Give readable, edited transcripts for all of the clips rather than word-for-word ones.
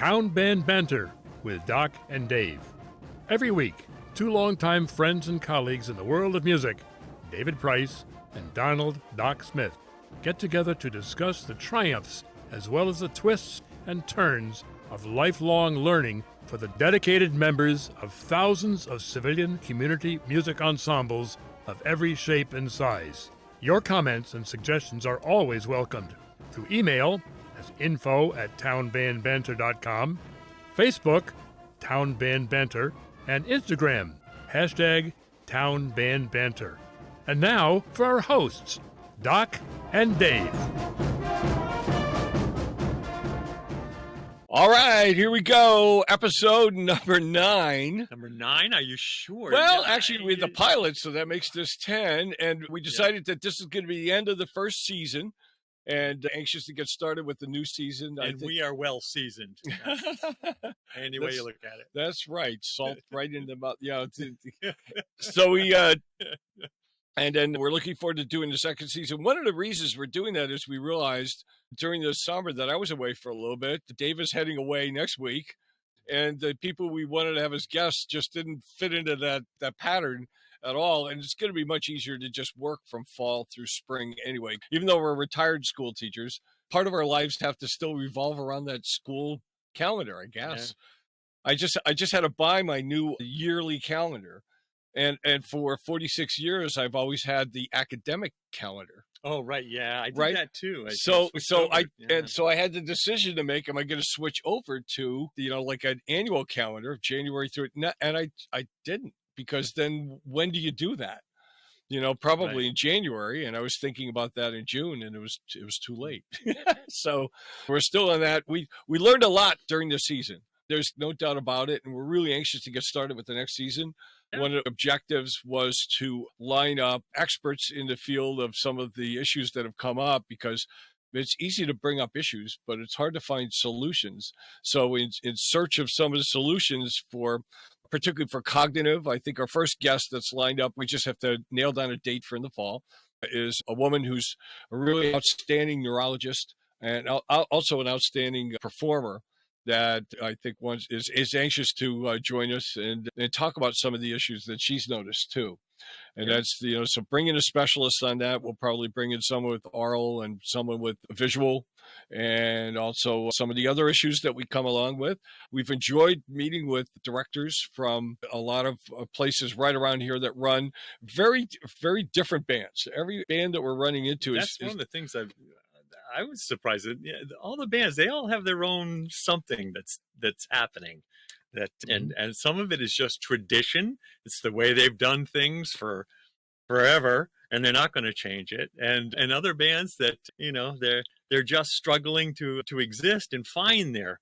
Town Band Banter with Doc and Dave. Every week, two longtime friends and colleagues in the world of music, David Price and Donald Doc Smith, get together to discuss the triumphs as well as the twists and turns of lifelong learning for the dedicated members of thousands of civilian community music ensembles of every shape and size. Your comments and suggestions are always welcomed through email as info@townbandbanter.com, Facebook, Town Band Banter, and Instagram, #TownBandBanter. And now for our hosts, Doc and Dave. All right, here we go. Episode number 9. Number 9? Are you sure? Well, Yeah, actually, we're the pilot, so that makes this 10. And we decided that this is going to be the end of the first season. And anxious to get started with the new season. And we are well seasoned. Any way you look at it. That's right. Salt right in the mouth. Yeah. So and then we're looking forward to doing the second season. One of the reasons we're doing that is we realized during the summer that I was away for a little bit. Dave is heading away next week. And the people we wanted to have as guests just didn't fit into that pattern at all. And it's going to be much easier to just work from fall through spring anyway. Even though we're retired school teachers, part of our lives have to still revolve around that school calendar, I guess. Yeah. I just had to buy my new yearly calendar. And for 46 years, I've always had the academic calendar. Oh, right. Yeah, I did that too. So I had the decision to make, am I going to switch over to, like an annual calendar of January through, and I didn't. Because then when do you do that? Probably in January. And I was thinking about that in June, and it was too late. So we're still on that. We learned a lot during the season. There's no doubt about it. And we're really anxious to get started with the next season. Yeah. One of the objectives was to line up experts in the field of some of the issues that have come up, because it's easy to bring up issues, but it's hard to find solutions. So in search of some of the solutions particularly for cognitive, I think our first guest that's lined up, we just have to nail down a date for in the fall, is a woman who's a really outstanding neurologist and also an outstanding performer that I think is anxious to join us and talk about some of the issues that she's noticed too. And that's, so bring in a specialist on that. We'll probably bring in someone with oral and someone with visual, and also some of the other issues that we come along with. We've enjoyed meeting with directors from a lot of places right around here that run very, very different bands. Every band that we're running into is one of the things I was surprised that all the bands, they all have their own something that's happening. And some of it is just tradition. It's the way they've done things for forever, and they're not going to change it. And other bands that they're just struggling to exist and find their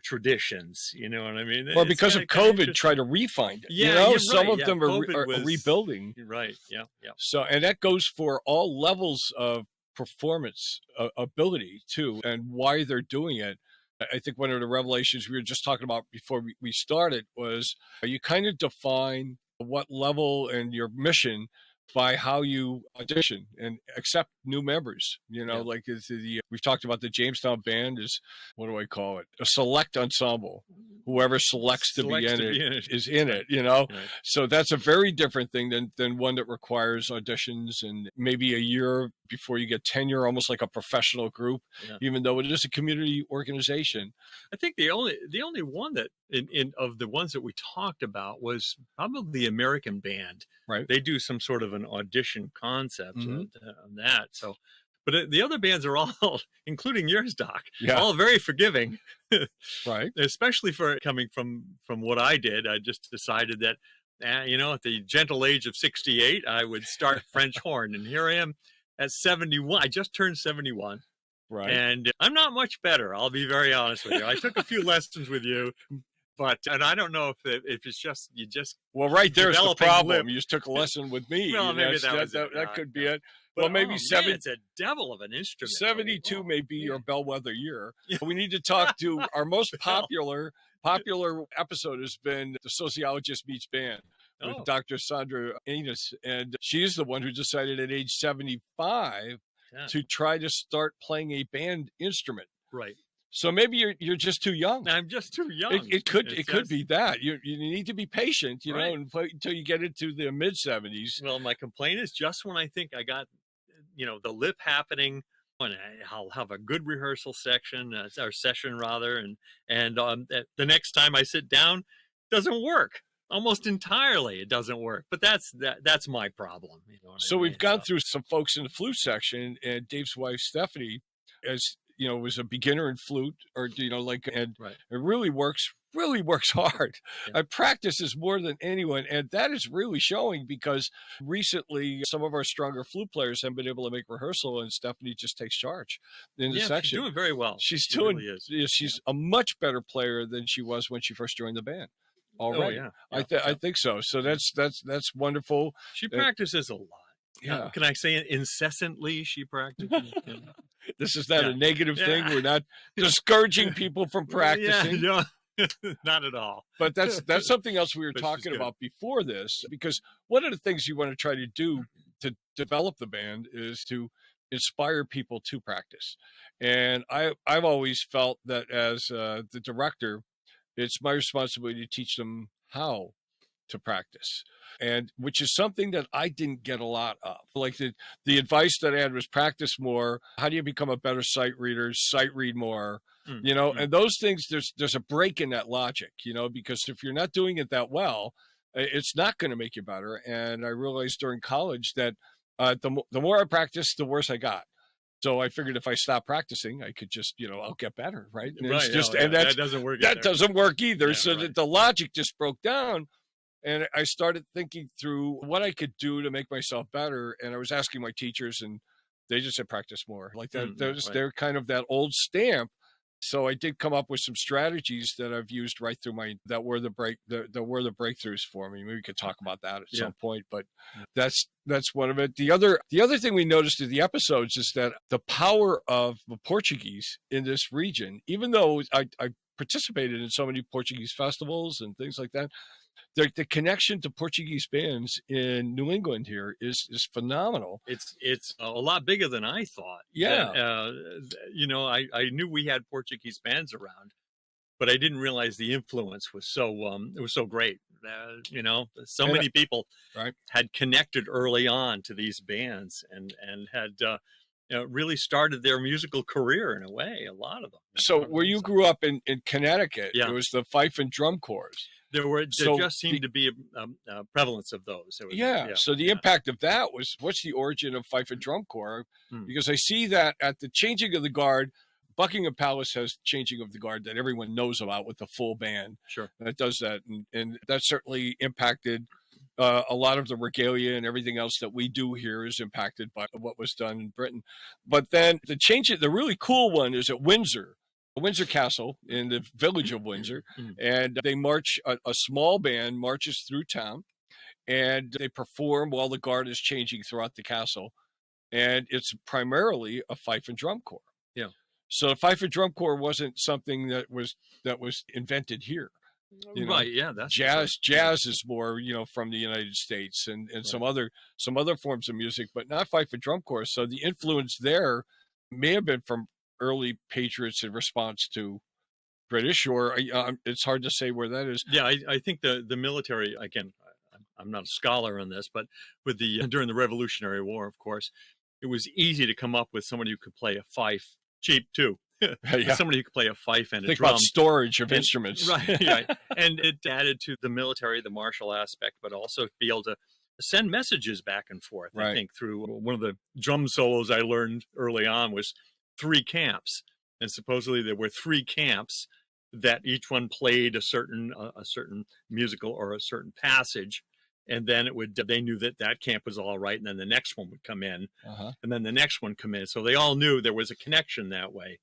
traditions. You know what I mean? Well, because of COVID, try to refine it. Yeah, some of them are rebuilding. Right. Yeah. So, and that goes for all levels of performance ability too, and why they're doing it. I think one of the revelations we were just talking about before we started was you kind of define what level and your mission by how you audition and accept new members. Like we've talked about the Jamestown band is, what do I call it? A select ensemble. Whoever selects to be in it is in it, Right. So that's a very different thing than one that requires auditions and maybe a year before you get tenure, almost like a professional group, even though it is a community organization. I think the only one that in of the ones that we talked about was probably the American band. Right. They do some sort of an audition concept on that. So, but the other bands are all, including yours, Doc, all very forgiving. Right. Especially for coming from what I did. I just decided that, at the gentle age of 68, I would start French horn. And here I am at 71. I just turned 71. Right. And I'm not much better. I'll be very honest with you. I took a few lessons with you. And I don't know if it's just well, right there's the problem. You just took a lesson with me. Well, maybe that could be it. Well, maybe it's a devil of an instrument. 72 may be your bellwether year. We need to talk to our most popular episode has been the Sociologist Meets Band with Dr. Sandra Anus, and she's the one who decided at age 75 to try to start playing a band instrument. Right. So maybe you're just too young. I'm just too young. It could be that you need to be patient, you know, Right. and play until you get into the mid 70s. Well, my complaint is just when I think I got, the lip happening, and I'll have a good rehearsal section, or session rather, and the next time I sit down, it doesn't work. Almost entirely, it doesn't work. But that's my problem. You know what I mean? We've gone through some folks in the flute section, and Dave's wife Stephanie, as you know, was a beginner in flute, or and Right. it really works hard. Yeah. I practices more than anyone, and that is really showing, because recently some of our stronger flute players haven't been able to make rehearsal, and Stephanie just takes charge in the section. She's doing very well. She's really is. She's a much better player than she was when she first joined the band. Already. Oh, yeah. I think so. So that's wonderful. She practices a lot. Yeah. Can I say incessantly she practices? This is not a negative thing. We're not discouraging people from practicing. Yeah, no, not at all. But that's something else we were talking about before this, because one of the things you want to try to do to develop the band is to inspire people to practice. And I've always felt that as the director, it's my responsibility to teach them how to practice, and which is something that I didn't get a lot of. Like the advice that I had was practice more. How do you become a better sight reader? Sight read more, and those things, there's a break in that logic, because if you're not doing it that well, it's not going to make you better. And I realized during college that the more I practiced, the worse I got. So I figured if I stop practicing, I could just, I'll get better, right? And right. That doesn't work. That doesn't work either. Yeah, so the logic just broke down, and I started thinking through what I could do to make myself better. And I was asking my teachers, and they just said practice more. Like that, they're kind of that old stamp. So I did come up with some strategies that I've used right through that were the breakthroughs for me. Maybe we could talk about that at some point, but that's one of it. The other thing we noticed in the episodes is that the power of the Portuguese in this region, even though I participated in so many Portuguese festivals and things like that, the connection to Portuguese bands in New England here is phenomenal. It's a lot bigger than I thought. Yeah. I knew we had Portuguese bands around, but I didn't realize the influence was so great. So many people had connected early on to these bands and had really started their musical career in a way. A lot of them. So where you grew up in Connecticut, it was the fife and drum corps. There just seemed to be a prevalence of those. So the impact of that was, what's the origin of fife and drum corps? Because I see that at the changing of the guard, Buckingham Palace has changing of the guard that everyone knows about with the full band. Sure. That does that. And that certainly impacted a lot of the regalia, and everything else that we do here is impacted by what was done in Britain. But then the really cool one is at Windsor Castle in the village of Windsor. And they march, a small band marches through town, and they perform while the guard is changing throughout the castle. And it's primarily a fife and drum corps. Yeah. So the fife and drum corps wasn't something that was invented here. Right. Yeah. That's jazz is more, from the United States and some other forms of music, but not fife and drum corps. So the influence there may have been from early patriots in response to British, or it's hard to say where that is. Yeah, I think the military, again, I'm not a scholar on this, but during the Revolutionary War, of course, it was easy to come up with somebody who could play a fife, cheap too. Somebody who could play a fife and a drum. About storage of instruments. Right. And it added to the military, the martial aspect, but also be able to send messages back and forth. I think through one of the drum solos I learned early on was 3 camps. And supposedly there were 3 camps that each one played a certain musical or a certain passage. And then they knew that camp was all right. And then the next one would come in, and then the next one come in. So they all knew there was a connection that way,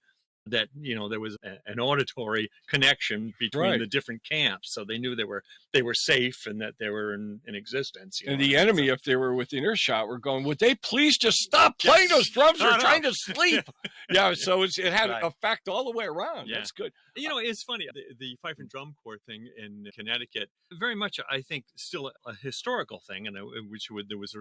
that, there was an auditory connection between the different camps. So they knew they were safe and that they were in existence. And the enemy, if they were within earshot, were going, would they please just stop playing those drums? They're trying to sleep. So it had an effect all the way around. Yeah. That's good. It's funny, the fife and drum corps thing in Connecticut, very much, I think, still a historical thing, and there was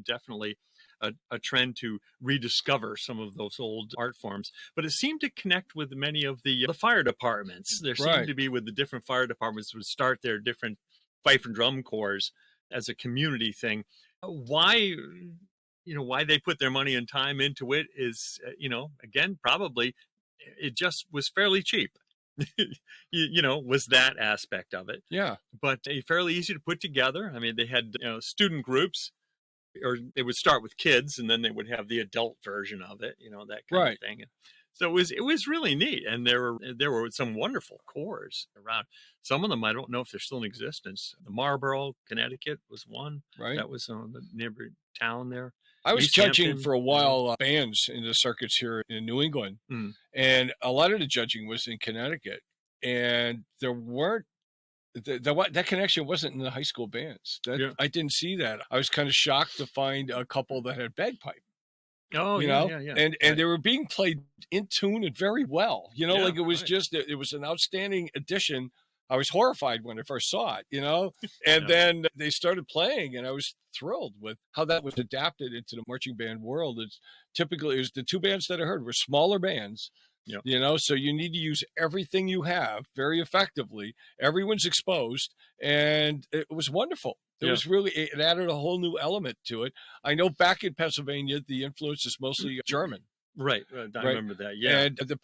definitely a trend to rediscover some of those old art forms, but it seemed to connect with many of the fire departments. There seemed to be, with the different fire departments, would start their different fife and drum corps as a community thing. Why, why they put their money and time into it is, again, probably it just was fairly cheap. Was that aspect of it. Yeah. But fairly easy to put together. I mean, they had student groups, or they would start with kids and then they would have the adult version of it, that kind of thing. So it was really neat. And there were some wonderful corps around. Some of them, I don't know if they're still in existence. The Marlborough, Connecticut was one. Right. That was the neighboring town there. I was judging for a while bands in the circuits here in New England, and a lot of the judging was in Connecticut, and there weren't that connection wasn't in the high school bands. I didn't see that. I was kind of shocked to find a couple that had bagpipe. Oh, yeah. And they were being played in tune and very well. Like it was just it was an outstanding addition. I was horrified when I first saw it, and then they started playing, and I was thrilled with how that was adapted into the marching band world. It's typically, it was the two bands that I heard were smaller bands, so you need to use everything you have very effectively. Everyone's exposed, and it was wonderful. It was really, it added a whole new element to it. I know back in Pennsylvania, the influence is mostly German. Right. I remember that. Yeah. And the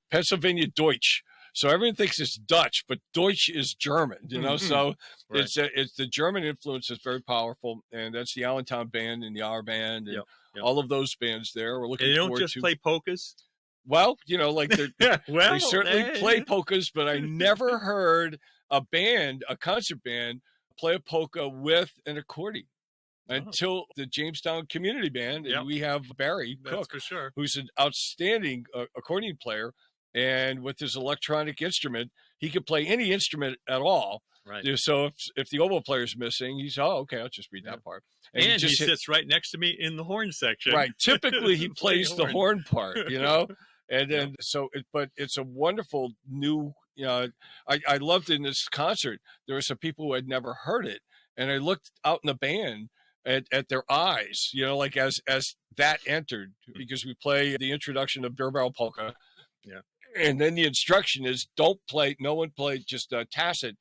Pennsylvania Deutsch. So everyone thinks it's Dutch, but Deutsch is German, so it's the German influence is very powerful. And that's the Allentown Band and the Our Band and all of those bands there. We're looking forward to. They don't just play polkas? Well, like they certainly play polkas, but I never heard a concert band, play a polka with an accordion. Until the Jamestown Community Band, and we have Barry Cook, for sure, who's an outstanding accordion player, and with his electronic instrument, he could play any instrument at all. Right. So if the oboe player's missing, he's okay, I'll just read that part. And he sits right next to me in the horn section. Right. Typically, he plays the horn part, and then but it's a wonderful new. I loved in this concert. There were some people who had never heard it, and I looked out in the band. At their eyes, like as that entered, because we play the introduction of Beer Barrel Polka. Yeah. And then the instruction is no one play, just tacit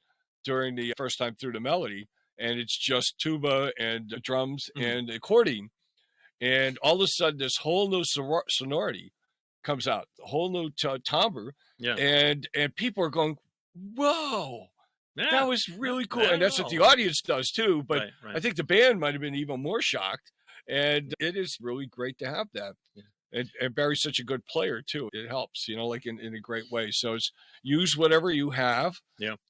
during the first time through the melody. And it's just tuba and drums and accordion. And all of a sudden, this whole new sonority comes out, a whole new timbre. Yeah. And people are going, whoa. Yeah. That was really cool. And that's what the audience does too. But I think the band might have been even more shocked. And it is really great to have that. Yeah. And Barry's such a good player too. It helps, like in a great way. So it's use whatever you have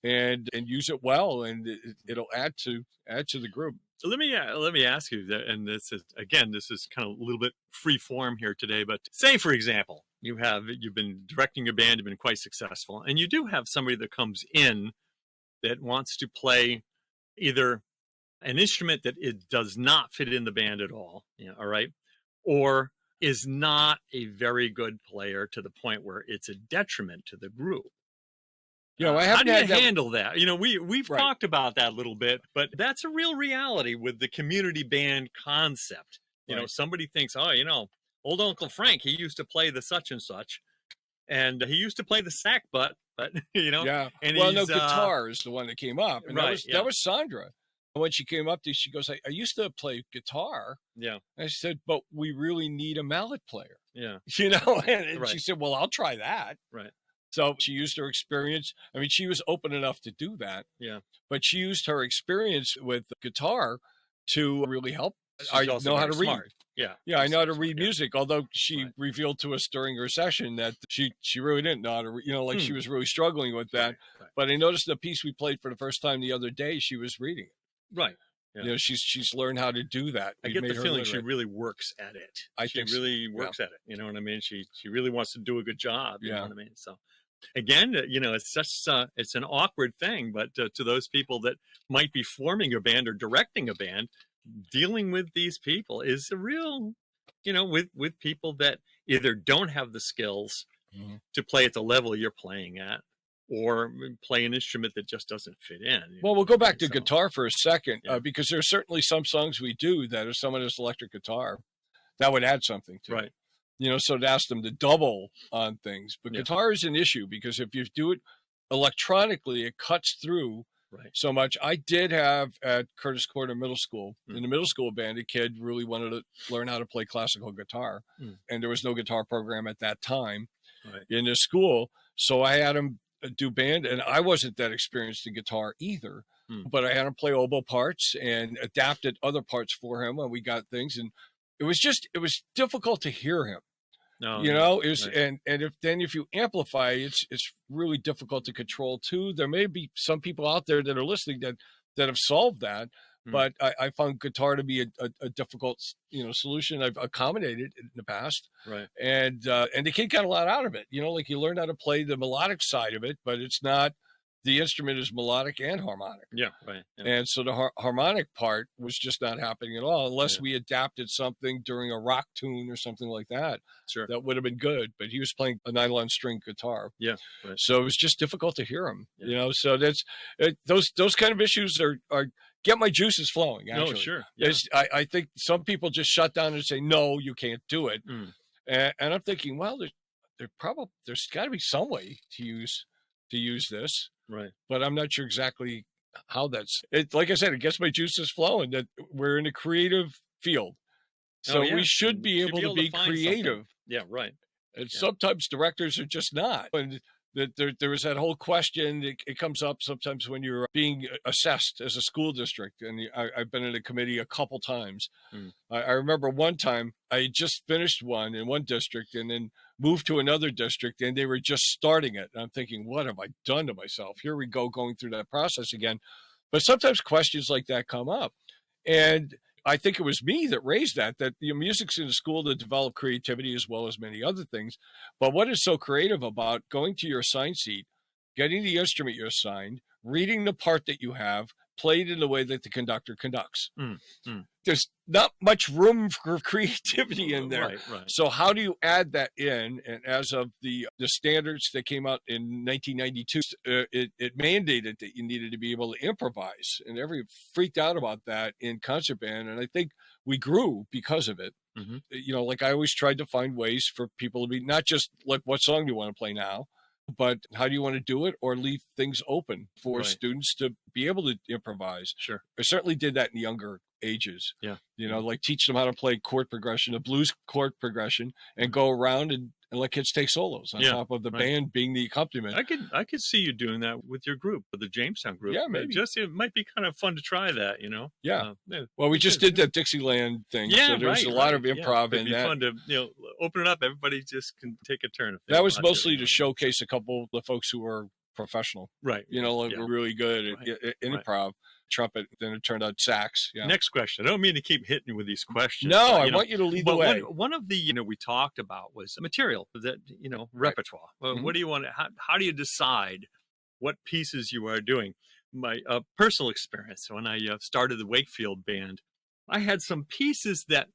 and use it well, and it'll add to the group. So let me ask you that, and this is kind of a little bit free form here today, but say, for example, you've been directing a band, you've been quite successful, and you do have somebody that comes in that wants to play either an instrument that it does not fit in the band at all, all right, or is not a very good player to the point where it's a detriment to the group. I haven't how do you handle that? We've talked about that a little bit, but that's a real reality with the community band concept. Somebody thinks, old Uncle Frank, he used to play the such and such, and he used to play the sack butt, but And guitar is the one that came up, and that was Sandra. When she came up to, she goes, I used to play guitar. Yeah. I said, but we really need a mallet player. Yeah. And she said, well, I'll try that. Right. So she used her experience. I mean, she was open enough to do that. Yeah. But she used her experience with guitar to really help. I know how to read. Yeah. Yeah, I know how to read music, although she revealed to us during her session that she really didn't know how to read, she was really struggling with that. Right. But I noticed the piece we played for the first time the other day, she was reading it. Right. Yeah. She's learned how to do that. I get the feeling she really works at it. She really works at it. You know what I mean? She really wants to do a good job. You know what I mean? So again, it's such it's an awkward thing, but to those people that might be forming a band or directing a band, dealing with these people is a real, with people that either don't have the skills to play at the level you're playing at, or play an instrument that just doesn't fit in. Well, we'll go back to guitar for a second, because there's certainly some songs we do that are someone else's electric guitar that would add something to it. So it asked them to double on things. But guitar is an issue because if you do it electronically, it cuts through so much. I did have at Curtis Corner Middle School, in the middle school band, a kid really wanted to learn how to play classical guitar. And there was no guitar program at that time in the school. So I had him do band, and I wasn't that experienced in guitar either. But I had him play oboe parts and adapted other parts for him, and we got things. And it was difficult to hear him. And if you amplify, it's really difficult to control too. There may be some people out there that are listening that have solved that, but I found guitar to be a difficult solution. I've accommodated in the past, and the kid got a lot out of it. Like you learn how to play the melodic side of it, but it's not. The instrument is melodic and harmonic. And so the harmonic part was just not happening at all unless we adapted something during a rock tune or something like that. That would have been good, but he was playing a nylon string guitar. So it was just difficult to hear him. So that's those kind of issues are get my juices flowing. Actually. I think some people just shut down and say, no, you can't do it. And I'm thinking, well, there's got to be some way to use this. But I'm not sure exactly how like I said, it gets my juices flowing. That we're in a creative field. So we should be able to be creative. Something. And sometimes directors are just not. And there was that whole question. It comes up sometimes when you're being assessed as a school district. And I've been in a committee a couple times. I remember one time I had just finished one in one district and then moved to another district, and they were just starting it. And I'm thinking, what have I done to myself? Here we go, going through that process again. But sometimes questions like that come up. And I think it was me that raised that music's in the school to develop creativity as well as many other things. But what is so creative about going to your assigned seat, getting the instrument you're assigned, reading the part that you have, played in the way that the conductor conducts. There's not much room for creativity in there. So how do you add that in? And as of the standards that came out in 1992, it mandated that you needed to be able to improvise. And everybody freaked out about that in concert band. And I think we grew because of it. Like I always tried to find ways for people to be not just like, what song do you want to play now? But how do you want to do it, or leave things open for students to be able to improvise? I certainly did that in younger ages. Like teach them how to play chord progression, a blues chord progression, and go around and let kids take solos on top of the band being the accompaniment. I could see you doing that with your group, with the Jamestown group. Maybe. It might be kind of fun to try that, Well, we just did that Dixieland thing. So there's a lot of improv in that. It'd be fun to open it up. Everybody just can take a turn. That was mostly to showcase a couple of the folks who were professional. Like we're really good at improv. Trumpet, then it turned out sax. Next question. I don't mean to keep hitting you with these questions. No, I want you to lead the way. One of the we talked about was material, that repertoire. What do you want? How do you decide what pieces you are doing? My personal experience when I started the Wakefield band, I had some pieces that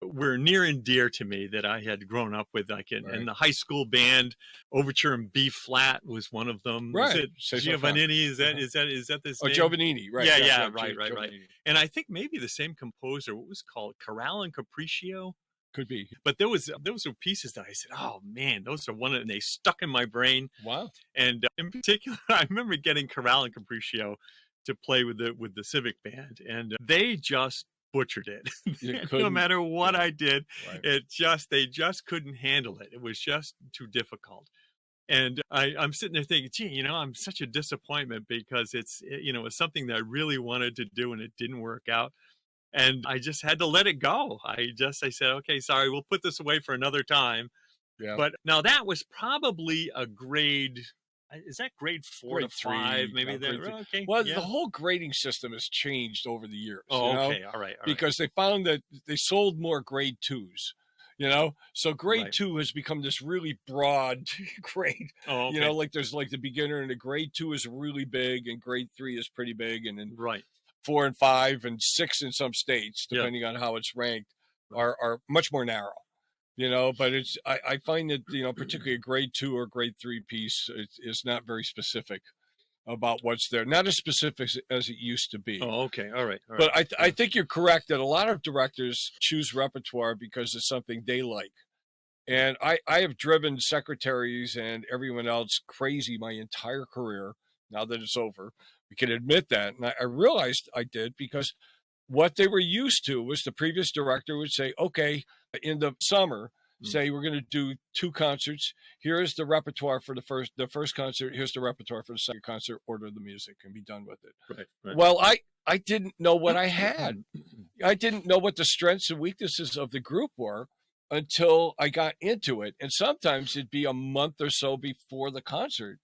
were near and dear to me that I had grown up with, like in the high school band. Overture in B flat was one of them. Right. Is it Giovannini? Is that this name? Giovannini, right. Yeah, right. And I think maybe the same composer, what was it called? Chorale and Capriccio? Could be. But those were pieces that I said, oh man, those are and they stuck in my brain. Wow. And in particular, I remember getting Chorale and Capriccio to play with the Civic band, and they just butchered it. No matter what I did, they just couldn't handle it. It was just too difficult. And I'm sitting there thinking, gee, I'm such a disappointment because it's something that I really wanted to do and it didn't work out. And I just had to let it go. I said, okay, sorry, we'll put this away for another time. But now that was probably a grade. Is that grade 4 to 5? Maybe okay. Well, the whole grading system has changed over the years. Okay, all right. Because they found that they sold more grade 2s. So grade 2 has become this really broad grade. Like there's like the beginner, and the grade 2 is really big, and grade 3 is pretty big, and then 4 and 5 and 6 in some states, depending on how it's ranked, are much more narrow. But I find that, particularly a grade 2 or grade 3 piece is not very specific about what's there. Not as specific as it used to be. Oh, okay. All right. But I think you're correct that a lot of directors choose repertoire because it's something they like. And I have driven secretaries and everyone else crazy my entire career. Now that it's over, we can admit that. And I realized I did because what they were used to was the previous director would say, okay, in the summer, say we're going to do 2 concerts. Here's the repertoire for the first concert. Here's the repertoire for the second concert. Order the music and be done with it. Right. Well, I didn't know what I had. I didn't know what the strengths and weaknesses of the group were until I got into it. And sometimes it'd be a month or so before the concert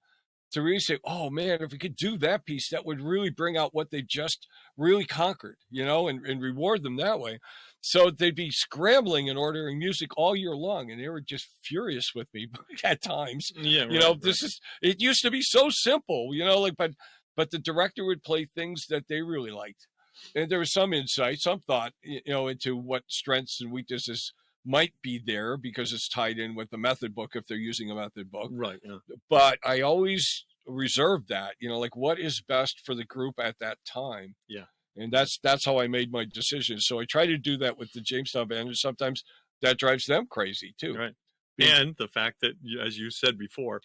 to really say, oh man, if we could do that piece, that would really bring out what they just really conquered, and reward them that way. So they'd be scrambling and ordering music all year long, and they were just furious with me at times. Yeah, it used to be so simple, but the director would play things that they really liked. And there was some insight, some thought, into what strengths and weaknesses might be there because it's tied in with the method book if they're using a method book. Right. Yeah. But I always reserved that, what is best for the group at that time. Yeah. And that's how I made my decision. So I try to do that with the Jamestown band, and sometimes that drives them crazy too. Right. And the fact that, as you said before,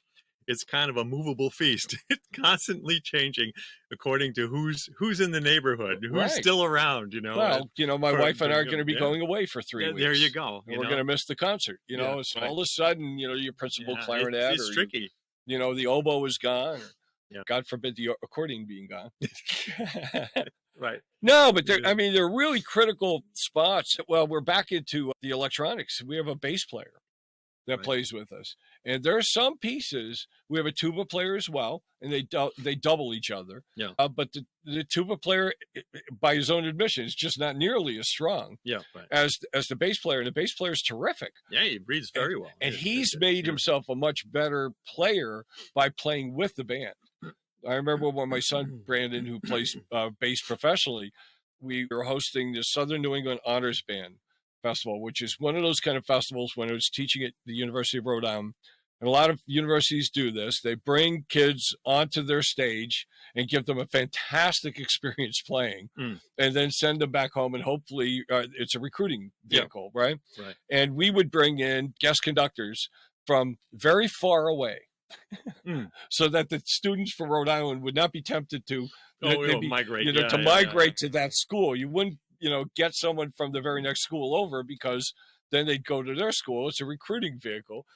it's kind of a movable feast. It's constantly changing according to who's in the neyborhood, who's still around, Well, my wife and I are going to be going away for 3 weeks. There you go. And we're going to miss the concert, so all of a sudden, your principal clarinet it's tricky. The oboe is gone, or God forbid the accordion being gone. Right. No, but they're really critical spots. Well, we're back into the electronics. We have a bass player that plays with us. And there are some pieces, we have a tuba player as well, and they double each other. Yeah. But the tuba player, by his own admission, is just not nearly as strong as the bass player. And the bass player is terrific. Yeah, he reads very well. And he's made himself a much better player by playing with the band. I remember when my son, Brandon, who plays bass professionally, we were hosting the Southern New England Honors Band Festival, which is one of those kind of festivals when I was teaching at the University of Rhode Island. And a lot of universities do this. They bring kids onto their stage and give them a fantastic experience playing, and then send them back home. And hopefully it's a recruiting vehicle, right? And we would bring in guest conductors from very far away so that the students from Rhode Island would not be tempted to migrate, migrate to that school. You wouldn't, get someone from the very next school over because then they'd go to their school. It's a recruiting vehicle.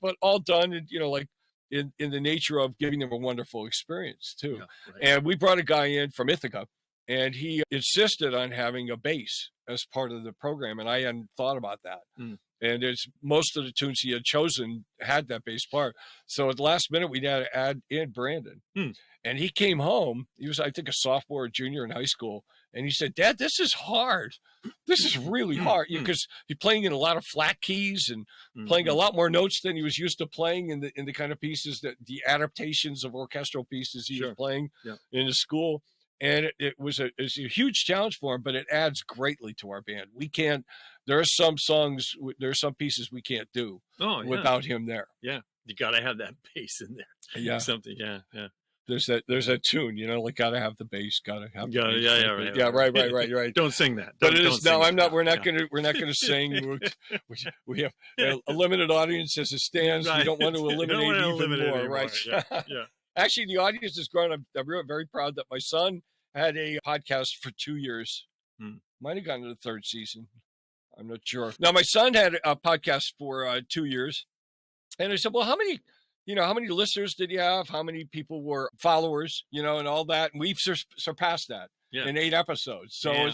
But all done, in the nature of giving them a wonderful experience too. And we brought a guy in from Ithaca, and he insisted on having a bass as part of the program, and I hadn't thought about that. And it's most of the tunes he had chosen had that bass part. So at the last minute, we had to add in Brandon. And he came home. He was, I think, a sophomore or junior in high school. And he said, Dad, this is hard. This is really hard. Because he's playing in a lot of flat keys and playing a lot more notes than he was used to playing in the kind of pieces that the adaptations of orchestral pieces he was playing in the school. And it was a huge challenge for him, but it adds greatly to our band. There are some songs, there are some pieces we can't do without him there. Yeah. You got to have that bass in there. Yeah. Something. Yeah. Yeah. There's that tune, gotta have the bass, gotta have the bass. Right. Don't sing that. But it is no, I'm not. We're not gonna sing. We have a limited audience as it stands. We don't want to eliminate even more, right? Yeah. Actually, the audience has grown. I'm very proud that my son had a podcast for 2 years. Might have gotten to the 3rd season. I'm not sure. Now, my son had a podcast for 2 years, and I said, "Well, how many listeners did you have? How many people were followers? And all that." And we've surpassed that in 8 episodes. So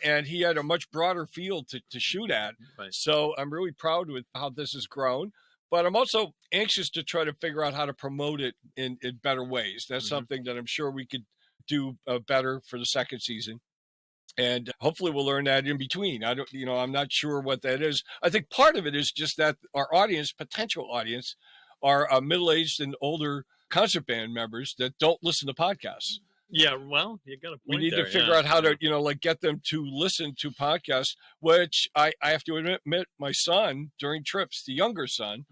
and he had a much broader field to shoot at. Right. So I'm really proud with how this has grown. But I'm also anxious to try to figure out how to promote it in better ways. That's something that I'm sure we could do better for the 2nd season. And hopefully we'll learn that in between. I'm not sure what that is. I think part of it is just that our audience, potential audience, are middle-aged and older concert band members that don't listen to podcasts. Yeah, well, you got a point. We need to figure out how to, get them to listen to podcasts, which I have to admit, my son, during trips, the younger son,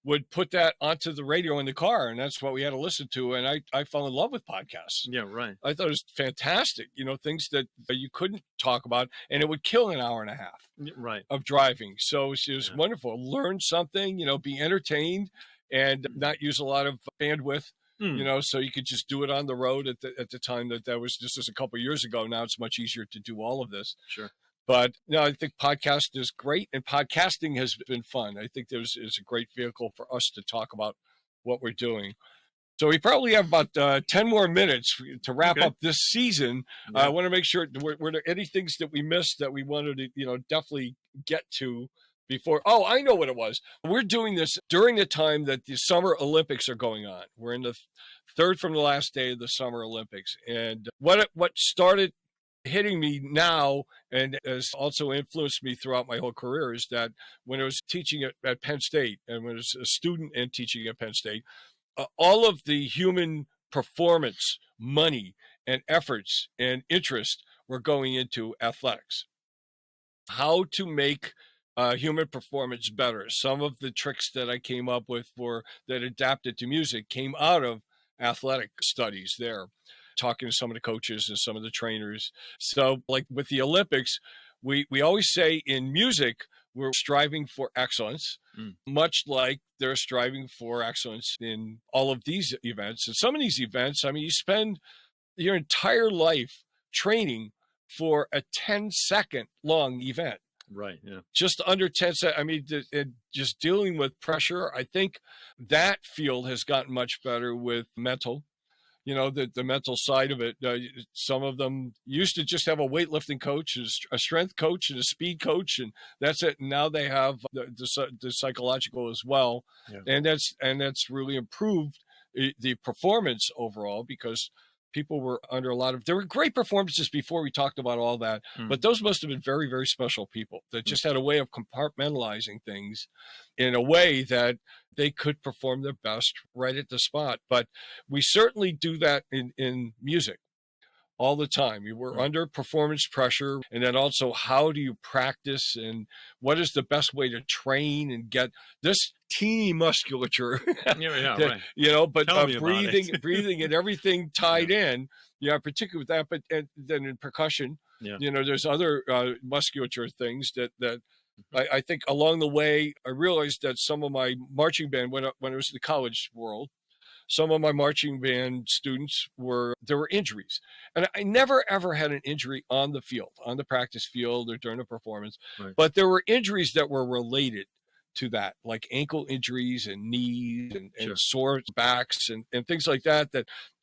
would put that onto the radio in the car, and that's what we had to listen to. And I fell in love with podcasts. Yeah, right. I thought it was fantastic. Things that you couldn't talk about, and it would kill an hour and a half Right. of driving. So it was wonderful. Learn something, be entertained, and not use a lot of bandwidth. So you could just do it on the road at the time this was a couple of years ago. Now it's much easier to do all of this. Sure. But no, I think podcast is great, and podcasting has been fun. I think is a great vehicle for us to talk about what we're doing. So we probably have about 10 more minutes to wrap up this season. Yeah. I want to make sure, were there any things that we missed that we wanted to, definitely get to before? Oh, I know what it was. We're doing this during the time that the Summer Olympics are going on. We're in the third from the last day of the Summer Olympics. And what started hitting me now and has also influenced me throughout my whole career is that when I was teaching at Penn State and when I was a student and teaching at Penn State, all of the human performance, money and efforts and interest were going into athletics. How to make human performance better. Some of the tricks that I came up with that adapted to music came out of athletic studies there, talking to some of the coaches and some of the trainers. So like with the Olympics, we always say in music, we're striving for excellence, much like they're striving for excellence in all of these events. And some of these events, you spend your entire life training for a 10-second long event. Right. Yeah. Just under 10 seconds. Just dealing with pressure. I think that field has gotten much better with mental. The mental side of it. Some of them used to just have a weightlifting coach, a strength coach, and a speed coach, and that's it. Now they have the psychological as well, and that's really improved the performance overall because people were under there were great performances before we talked about all that, but those must have been very, very special people that just had a way of compartmentalizing things in a way that they could perform their best right at the spot. But we certainly do that in music all the time. We're under performance pressure. And then also, how do you practice and what is the best way to train and get this teeny musculature? Right. But breathing and everything tied in, particularly with that. But then in percussion, there's other musculature things that I think along the way, I realized that some of my marching band, when I was in the college world, some of my marching band students there were injuries. And I never, ever had an injury on the field, on the practice field or during a performance. Right. But there were injuries that were related to that, like ankle injuries and knees and sore backs and things like that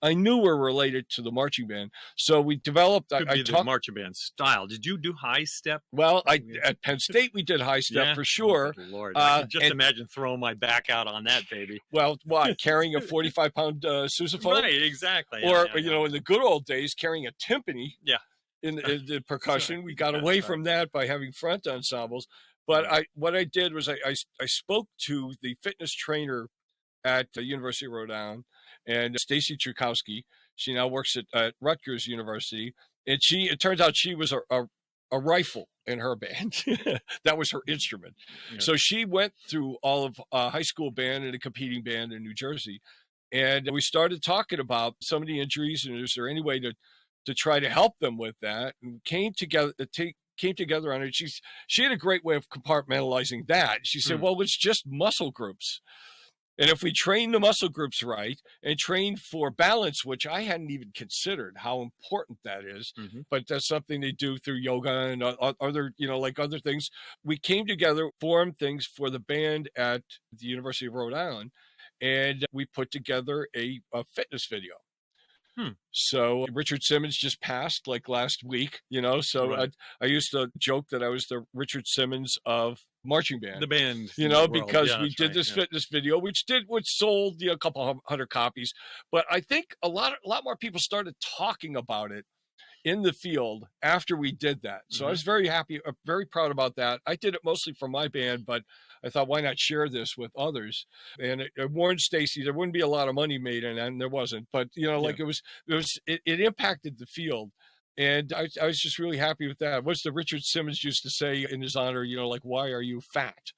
I knew were related to the marching band. So we developed the marching band style. Did you do high step? Well, at Penn State we did high step for sure. Oh, Lord, I can just imagine throwing my back out on that baby. Well, what, carrying a 45-pound sousaphone? Right, exactly. Or in the good old days, carrying a timpani. Yeah. In the percussion, we got away from that by having front ensembles. But what I did was I spoke to the fitness trainer at the University of Rhode Island, and Stacy Trukowski. She now works at Rutgers University, and it turns out she was a rifle in her band. That was her instrument. Yeah. So she went through all of high school band and a competing band in New Jersey, and we started talking about some of the injuries and is there any way to try to help them with that, and came together on it. She had a great way of compartmentalizing that. She said, well, it's just muscle groups. And if we train the muscle groups right and train for balance, which I hadn't even considered how important that is, but that's something they do through yoga and other, other things. We came together, formed things for the band at the University of Rhode Island, and we put together a fitness video. So Richard Simmons just passed last week, so right. I used to joke that I was the Richard Simmons of marching band, the band, because we did this fitness video, which sold a couple hundred copies. But I think a lot more people started talking about it in the field after we did that. So I was very happy, very proud about that. I did it mostly for my band, but I thought, why not share this with others? And I warned Stacy there wouldn't be a lot of money made in it, and there wasn't. But it impacted the field, and I was just really happy with that. What's the Richard Simmons used to say in his honor? Why are you fat?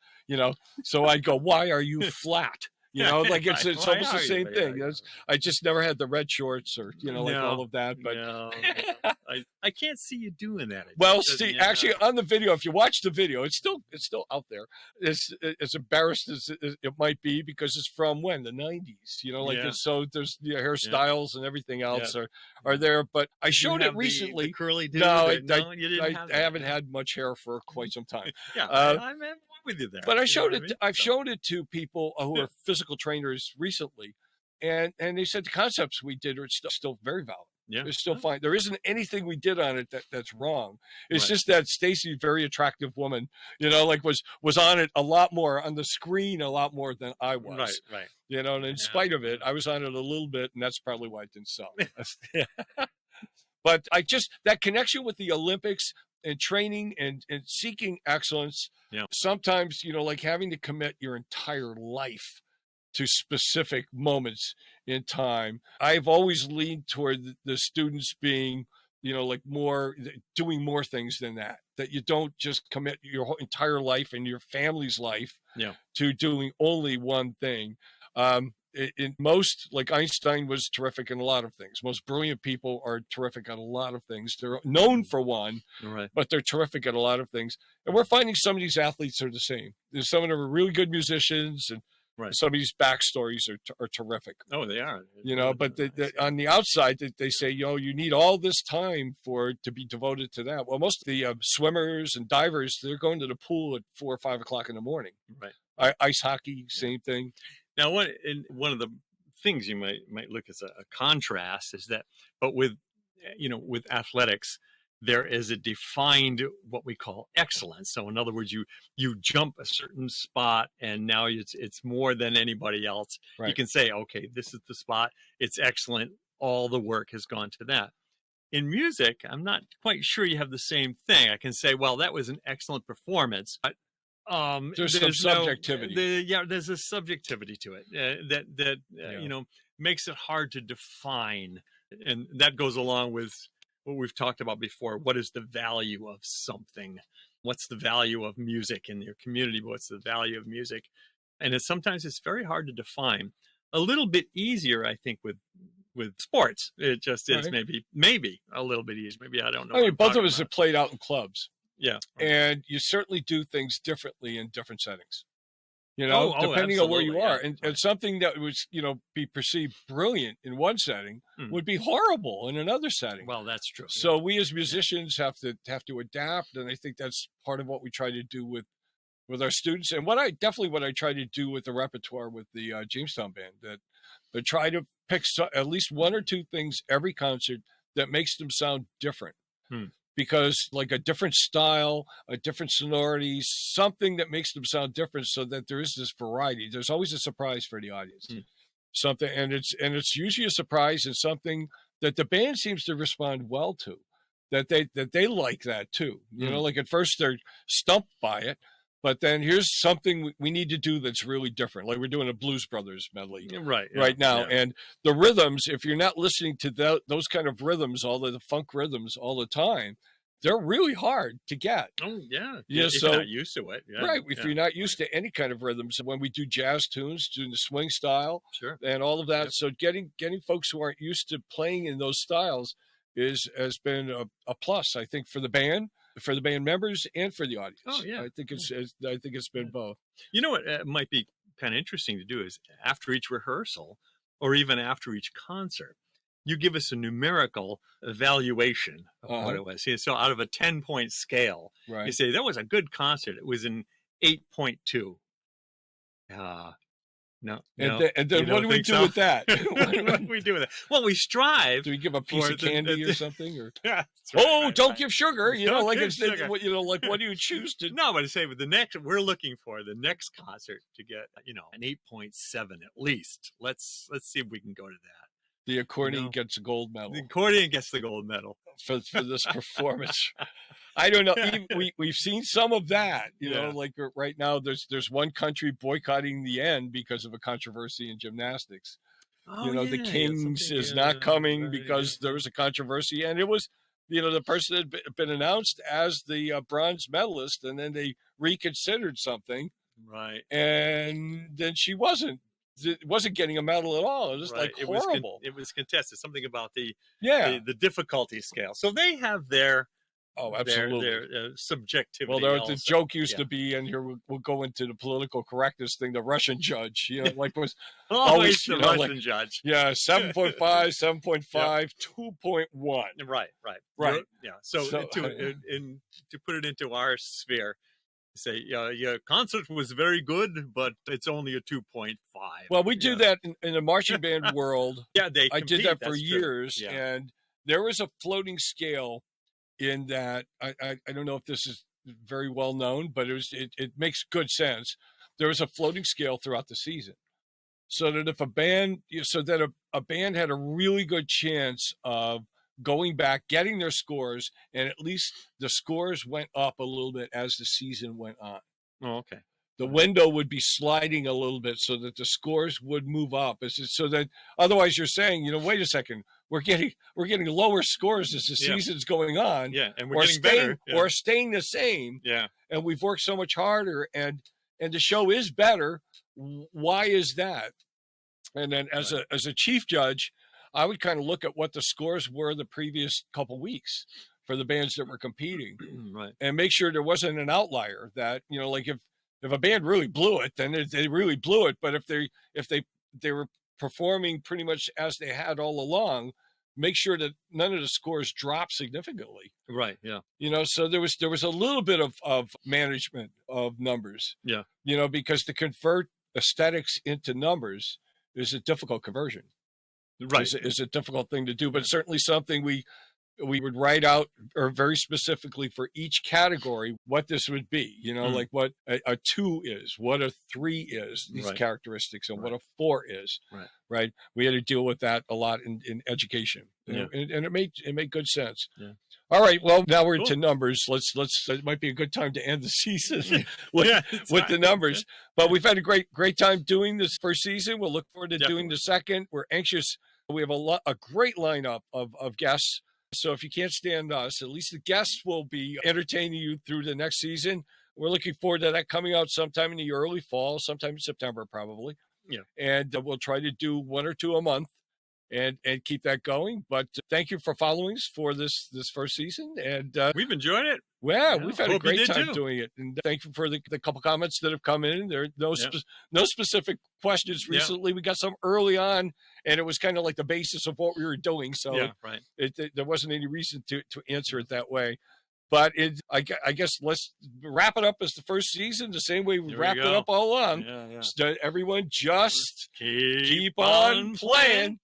So I'd go, why are you flat? Like it's almost the same thing. I just never had the red shorts or, like all of that. But no. I can't see you doing that. Well, see, actually on the video, if you watch the video, it's still out there. It's as embarrassed as it might be because it's from when? The 90s, so there's hairstyles and everything else are there. But I showed it recently. The curly dude? No, you didn't have I haven't had much hair for quite some time. I'm with you there. But I showed it. I've shown it to people who are physical trainers recently, and they said the concepts we did are still very valid. Yeah, it's still fine. There isn't anything we did on it that's wrong. It's just that Stacy's a very attractive woman, was on it a lot more on the screen, a lot more than I was. Right. And in spite of it, I was on it a little bit, and that's probably why it didn't sell. But that connection with the Olympics and training and seeking excellence. Yeah. Sometimes, like having to commit your entire life to specific moments in time. I've always leaned toward the students being, doing more things than that you don't just commit your whole entire life and your family's life to doing only one thing. In most, like Einstein was terrific in a lot of things. Most brilliant people are terrific at a lot of things. They're known for one, but they're terrific at a lot of things. And we're finding some of these athletes are the same. There's some of them are really good musicians, and some of these backstories are terrific. Oh, they are. But on the outside, they say, you need all this time to be devoted to that. Well, most of the swimmers and divers, they're going to the pool at 4 or 5 o'clock in the morning. Right. Ice hockey, same thing. Now, one of the things you might look as a contrast is that, but with athletics, there is a defined what we call excellence. So, in other words, you jump a certain spot, and now it's more than anybody else. Right. You can say, okay, this is the spot. It's excellent. All the work has gone to that. In music, I'm not quite sure you have the same thing. I can say, well, that was an excellent performance. But there's some subjectivity. There's a subjectivity to it that makes it hard to define, and that goes along with what we've talked about before. What is the value of something? What's the value of music in your community? What's the value of music? And sometimes it's very hard to define. A little bit easier, I think, with sports. It just is maybe a little bit easier. Maybe I don't know. I mean, both of us have played out in clubs. Yeah. And you certainly do things differently in different settings, depending on where you are. And something that was, be perceived brilliant in one setting would be horrible in another setting. Well, that's true. So we as musicians have to adapt. And I think that's part of what we try to do with our students. And what I try to do with the repertoire with the Jamestown band, that try to pick at least one or two things every concert that makes them sound different. Because like a different style, a different sonority, something that makes them sound different, so that there is this variety. There's always a surprise for the audience. Something, and it's usually a surprise and something that the band seems to respond well to, that they like that too. Like at first they're stumped by it, but then here's something we need to do that's really different. Like we're doing a Blues Brothers medley right now. And the rhythms, if you're not listening to those kind of rhythms, all the funk rhythms all the time, they're really hard to get. Oh, yeah. If you're not used to it. Yeah. Right. If you're not used to any kind of rhythms, when we do jazz tunes, doing the swing style and all of that. Yep. So getting folks who aren't used to playing in those styles has been a plus, I think, for the band members and for the audience. Oh, yeah. I think it's been both. You know what might be kind of interesting to do is after each rehearsal or even after each concert, you give us a numerical evaluation of what it was. So out of a 10-point scale, you say, that was a good concert. It was an 8.2. No. And then what do we do with that? What do we do with it? Well, we strive. Do we give a piece of candy or something? Or right, don't give sugar. Don't give sugar. What do you choose to? No, but to say with we're looking for the next concert to get an 8.7 at least. Let's see if we can go to that. The accordion gets a gold medal. The accordion gets the gold medal for this performance. I don't know. We've seen some of that. Like right now, there's one country boycotting the end because of a controversy in gymnastics. The Kings is not coming because there was a controversy, and it was, the person had been announced as the bronze medalist, and then they reconsidered something. Right. And then she wasn't getting a medal at all. It was Right. like horrible. It was contested. Something about the difficulty scale. So they have their their subjectivity. Well, the also. joke used to be, and here we'll go into the political correctness thing. The Russian judge, like was always the Russian judge. Yeah, 7.5, 7.5, 2.1. Right. Yeah. So to put it into our sphere, say, your concert was very good, but it's only a 2.5. Well, we do that in the marching band world. Yeah, I did that for years, and there was a floating scale in that. I don't know if this is very well known, but it makes good sense. There was a floating scale throughout the season, so that if a band had a really good chance of going back, getting their scores, and at least the scores went up a little bit as the season went on. Oh, okay. The window would be sliding a little bit so that the scores would move up. So that otherwise you're saying, wait a second, we're getting lower scores as the season's going on. Yeah, and we're getting better. Yeah. Or staying the same. Yeah. And we've worked so much harder, and the show is better. Why is that? And then as a chief judge, I would kind of look at what the scores were the previous couple weeks for the bands that were competing, right, and make sure there wasn't an outlier. That like if a band really blew it, then they really blew it. But if they were performing pretty much as they had all along, make sure that none of the scores drop significantly. Right. Yeah. So there was a little bit of management of numbers. Yeah. Because to convert aesthetics into numbers is a difficult conversion. Right. Is a difficult thing to do, but certainly something we would write out, or very specifically for each category, what this would be, like what a 2 is, what a 3 is, these characteristics, and what a 4 is. Right. We had to deal with that a lot in education, and it made good sense. Yeah. All right. Well, now we're into numbers. Let's. It might be a good time to end the season with the numbers. But we've had a great time doing this first season. We'll look forward to doing the second. We're anxious. We have a great lineup of guests. So if you can't stand us, at least the guests will be entertaining you through the next season. We're looking forward to that coming out sometime in the early fall, sometime in September probably. Yeah. And we'll try to do 1 or 2 a month. And keep that going. But thank you for following us for this first season. And we've enjoyed it. Well, we've had a great time doing it. And thank you for the couple comments that have come in. There are no specific questions recently. We got some early on, and it was kind of like the basis of what we were doing. So there wasn't any reason to answer it that way. But I guess let's wrap it up as the first season, the same way we wrapped it up all along. Yeah. So everyone just keep on playing.